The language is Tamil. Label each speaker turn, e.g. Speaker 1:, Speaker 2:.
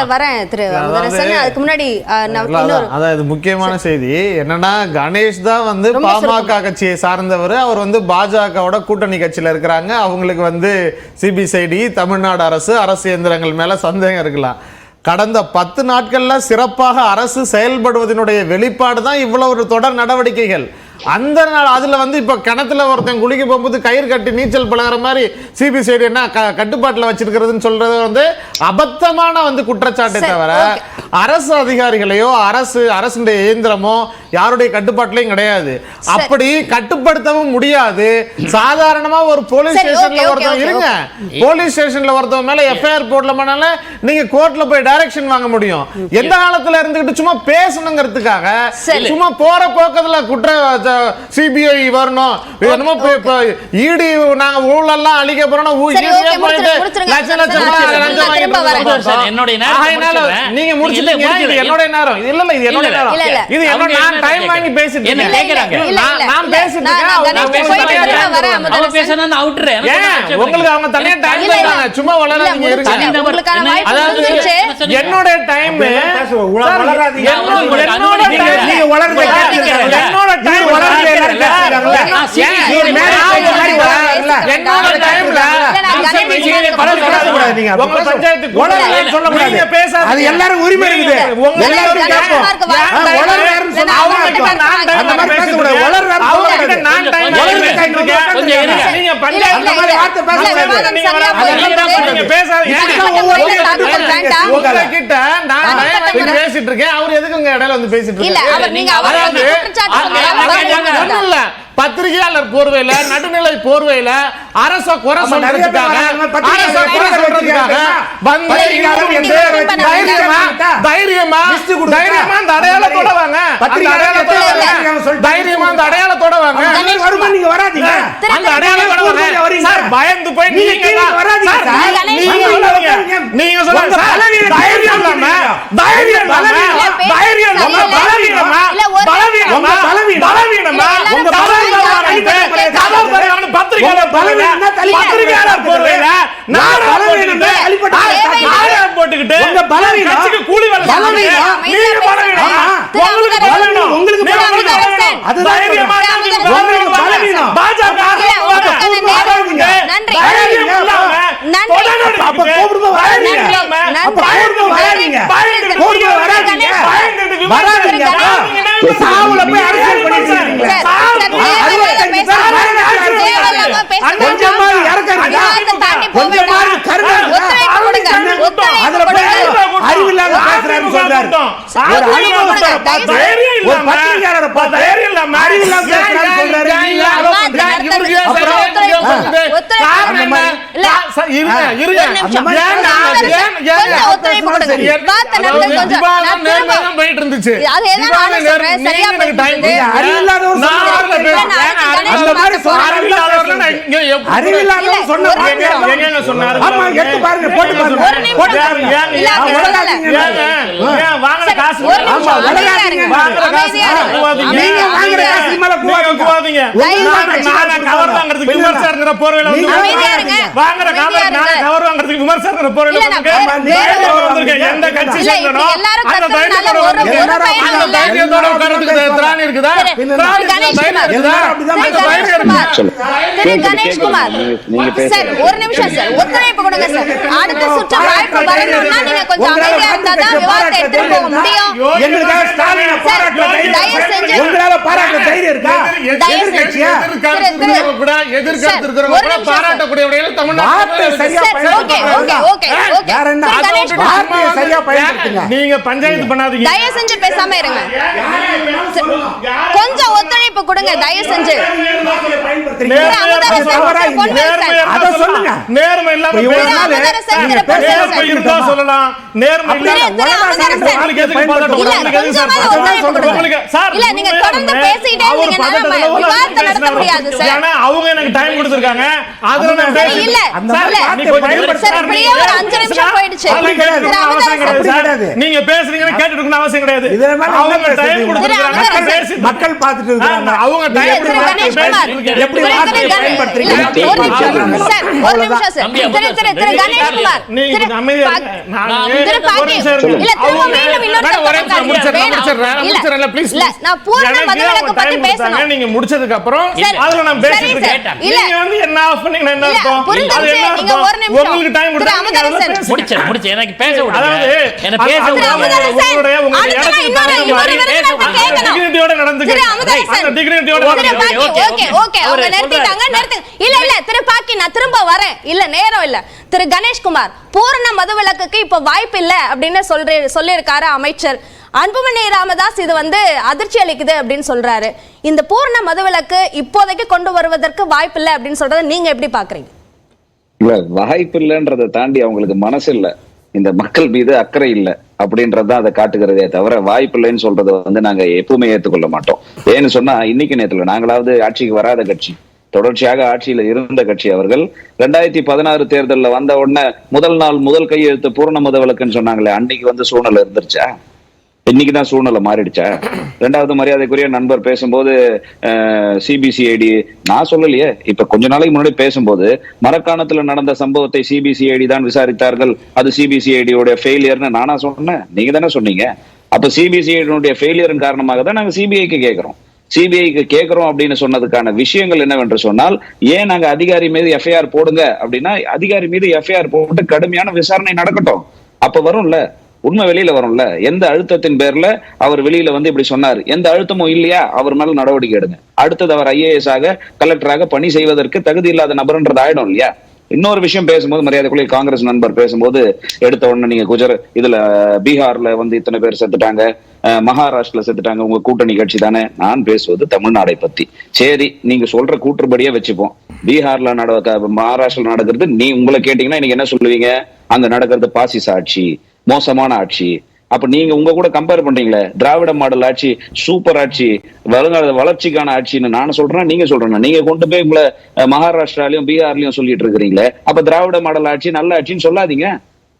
Speaker 1: வரேன் திரு முதலரசன். அதுக்கு முன்னாடி
Speaker 2: அதாவது முக்கியமான செய்தி என்னன்னா, கணேஷ் தான் வந்து பாமக கட்சியை சார்ந்தவர். அவர் வந்து பாஜகவோட கூட்டணி கட்சியில இருக்கிறாங்க. அவங்களுக்கு சிபிசிஐடி தமிழ்நாடு அரசு இயந்திரங்கள் மேல சந்தேகம் இருக்கலாம். கடந்த 10 நாட்கள்ல சிறப்பாக அரசு செயல்படுவதனுடைய வெளிப்பாடு தான் இவ்வளவு ஒரு தொடர் நடவடிக்கைகள். அந்த அதுல இப்ப கிணத்துல ஒருத்தன் குளிக்க போகும்போது கயிறு கட்டி நீச்சல் பழகிற மாதிரி சிபிசிஐடி என்ன கட்டுப்பாட்டுல வச்சிருக்கிறதுன்னு சொல்றது அபத்தமான குற்றச்சாட்டை தவிர அரசு அதிகாரிகளையோ அரசுடைய இயந்திரமோ யாருடைய கட்டுப்பாட்டிலையும் கிடையாது. அப்படி கட்டுப்படுத்தவும் முடியாது. சாதாரணமா ஒரு போலீஸ் ஸ்டேஷன்ல ஒருத்தவங்க இருங்க, போலீஸ் ஸ்டேஷன்ல ஒருத்தவங்க மேல எஃப்ஐஆர் போடலமானால நீங்க கோர்ட்ல போய் டைரக்ஷன் வாங்க முடியும். எந்த காலத்துல இருந்துகிட்டு சும்மா பேசணுங்கிறதுக்காக சும்மா போற போக்கத்துல குற்ற சிபிஐ வரணும், என்னமோ இடி நாங்க ஊழல்லாம் அழிக்க போறோம், லட்சம் லட்சம்
Speaker 3: என்னுடைய
Speaker 2: நீங்க முடிச்சிட்டீங்க. இது என்னுடைய நேரம் இல்ல, இது என்னுடைய நேரம். இது என்னோட நான் டைம் வாங்கி பேசிட்டு
Speaker 3: என்ன கேக்குறாங்க,
Speaker 2: நான் பேசிட்டு இருக்கேன்.
Speaker 3: அவங்க பேசணும்னு அவுட்றேன்.
Speaker 2: உங்களுக்கு அவங்க தனியா டைம் தராங்க, சும்மா வளராதீங்க இருங்க. அதாவது என்னோட டைம் எல்லாரும் உரிமை இருக்குது. பேசிட்டு இருக்கேன். அவர் எதுக்கு உங்க இடையில பேசிட்டு இருக்காரு? பத்திரிகையாளர் போர்வையில, நடுநிலை போர்வையில அரச குறை சொல்றதுக்காக தைரியமா அந்த அடையாளத்தோட வாங்க, தைரியமா அந்த அடையாளத்தோட வாங்க. அந்த அடையாளத்தோட பயந்து போய் நீங்க சொல்லுங்க. தைரியம் இல்லாம
Speaker 1: கணேஷ்குமார் ஒரு நிமிஷம் சார், ஒத்துழைப்பு கொடுங்க சார். அடுத்த சுற்று வாய்ப்பு வரணும்னா நீங்க கொஞ்சம் அமைதியா இருந்தா தான் விவாதத்தை எடுத்துட்டு போக முடியும்.
Speaker 2: உங்களால பாராட்ட தைரியம் இருக்கா? எதிர்க்கட்சியா எதிர்க்கட்சி இருக்கிறவங்க பாராட்டக்கூடியவர்கள் தமிழ்நாட்டுல சரியா நீங்க பஞ்சாயத்து பண்ணாதீங்க.
Speaker 1: தயவு செஞ்சு பேசாம இருங்க. கொஞ்சம் ஒத்துழைப்பு கொடுங்க தயவு செஞ்சு.
Speaker 2: நேர்மை இல்லாம சொல்லலாம். நேர்மை அவங்க எனக்கு டைம் கொடுத்திருக்காங்க. அதுல நான் இல்ல ஒரு 5 நிமிஷம் போயிடுச்சு. கிடையாது. நீங்க பேசுறீங்கன்னு கேட்டுட்டு இருக்கணும் அவசியம் கிடையாது. அவங்க டைம் கொடுத்துருக்காங்க, மக்கள் பார்த்துட்டு இருக்காங்க. அவங்க டைம் எப்படி பயன்படுத்துறீங்க?
Speaker 1: ஒரு நிமிஷம் சார். திரு கணேஷ்குமார்,
Speaker 2: நீங்க அமைதியா
Speaker 1: திரு பாக்கி இல்ல திரும்ப மீண்டும் இன்னொரு முடிச்சறேன் ப்ளீஸ். இல்ல நான் பூரண மதவிலக்கு பத்தி பேசணும்.
Speaker 2: நீங்க முடிச்சதுக்கு அப்புறம் அதுல நான் பேசிட்டு இருக்கேன். நீங்க வந்து என்ன ஆஃப் பண்ணீங்க என்ன அர்த்தம்? அது என்ன அர்த்தம்? உங்களுக்கு டைம் கொடுத்தா
Speaker 3: முடிச்சு எனக்கு பேச விடுங்க.
Speaker 2: அதாவது
Speaker 3: என்ன பேச விடுங்க.
Speaker 2: டிக்னிட்டியோட நடந்துக்கிறேன். அந்த டிக்னிட்டியோட
Speaker 1: ஓகே ஓகே அவங்க நிறுத்திட்டாங்க. இல்ல இல்ல திரு பாக்கி நான் திரும்ப வரேன். இல்ல நேரம் இல்ல. திரு கணேஷ்குமார், பூரண மதுவிலக்குக்கு இப்ப வாய்ப்பு இல்ல அப்படின்னு சொல்லியிருக்காரு அமைச்சர் அன்புமணி ராமதாஸ். இது வந்து அதிர்ச்சி அளிக்குது அப்படின்னு சொல்றாரு. இந்த பூரண மதுவிலக்கு இப்போதைக்கு கொண்டு வருவதற்கு வாய்ப்பு இல்லை அப்படின்னு சொல்றதை நீங்க எப்படி பாக்குறீங்க?
Speaker 4: இல்ல, வாய்ப்பு இல்லைன்றதை தாண்டி அவங்களுக்கு மனசு இல்ல, இந்த மக்கள் மீது அக்கறை இல்ல அப்படின்றதுதான் அதை காட்டுகிறதே தவிர வாய்ப்பு இல்லைன்னு சொல்றதை வந்து நாங்க எப்பவுமே ஏற்றுக்கொள்ள மாட்டோம். ஏன்னு சொன்னா இன்னைக்கு நேரத்துல நாங்களாவது ஆட்சிக்கு வராத கட்சி, தொடர்ச்சியாக ஆட்சியில இருந்த கட்சி. அவர்கள் 2016 தேர்தலில் வந்த உடனே முதல் நாள் முதல் கையெழுத்து பூரண மதுவிலக்குன்னு சொன்னாங்களே, அன்னைக்கு வந்து சூழ்நிலை இருந்துருச்சா? இன்னைக்குதான் சூழ்நிலை மாறிடுச்சா? ரெண்டாவது மரியாதைக்குரிய நண்பர் பேசும்போது சிபிசிஐடி நான் சொல்லலையே, இப்ப கொஞ்ச நாளைக்கு முன்னாடி பேசும்போது மரக்காணத்துல நடந்த சம்பவத்தை சிபிசிஐடி தான் விசாரித்தார்கள், அது சிபிசிஐடியோட ஃபெயிலியர்னு நானா சொன்னேன்? நீங்க தானே சொன்னீங்க. அப்ப சிபிசிஐடியோட ஃபெயிலியரின் காரணமாக தான் நாங்க சிபிஐக்கு கேட்கிறோம். சிபிஐக்கு கேட்கிறோம் அப்படின்னு சொன்னதுக்கான விஷயங்கள் என்னவென்று சொன்னால், ஏன் நாங்க அதிகாரி மீது எஃப்ஐஆர் போடுங்க அப்படின்னா, அதிகாரி மீது எஃப்ஐஆர் போட்டு கடுமையான விசாரணை நடக்கட்டும், அப்ப வரும்ல உண்மை வெளியில வரும்ல. எந்த அழுத்தத்தின் பேர்ல அவர் வெளியில வந்து இப்படி சொன்னார், எந்த அழுத்தமும் இல்லையா அவர் மேல நடவடிக்கை எடுங்க. அடுத்தது அவர் ஐஏஎஸ் ஆக கலெக்டராக பணி செய்வதற்கு தகுதி இல்லாத நபர்ன்றது ஆயிடும் இல்லையா? இன்னொரு விஷயம் பேசும்போது மரியாதைக்குரிய காங்கிரஸ் நண்பர் பேசும்போது எடுத்த உடனே நீங்க இதுல பீகார்ல வந்து இத்தனை பேர் செத்துட்டாங்க, மகாராஷ்டிரல செத்துட்டாங்க, உங்க கூட்டணி கட்சி தானே. நான் பேசுவது தமிழ்நாடை பத்தி. சரி, நீங்க சொல்ற கூற்றுப்படியே வச்சுப்போம். பீகார்ல மகாராஷ்டிரல நடக்கிறது நீ உங்களை கேட்டீங்கன்னா நீங்க என்ன சொல்லுவீங்க? அங்க நடக்கிறது பாசிச ஆட்சி, மோசமான ஆட்சி. அப்ப நீங்க உங்க கூட கம்பேர் பண்றீங்களே, திராவிட மாடல் ஆட்சி சூப்பர் ஆட்சி, வருங்கால வளர்ச்சிக்கான ஆட்சின்னு நான் சொல்றேன், நீங்க சொல்றேன். நீங்க கொண்டு போய் உங்களை மகாராஷ்டிராலையும் பீகார்லயும் சொல்லிட்டு இருக்கிறீங்களே, அப்ப திராவிட மாடல் ஆட்சி நல்ல ஆட்சின்னு சொல்லாதீங்க.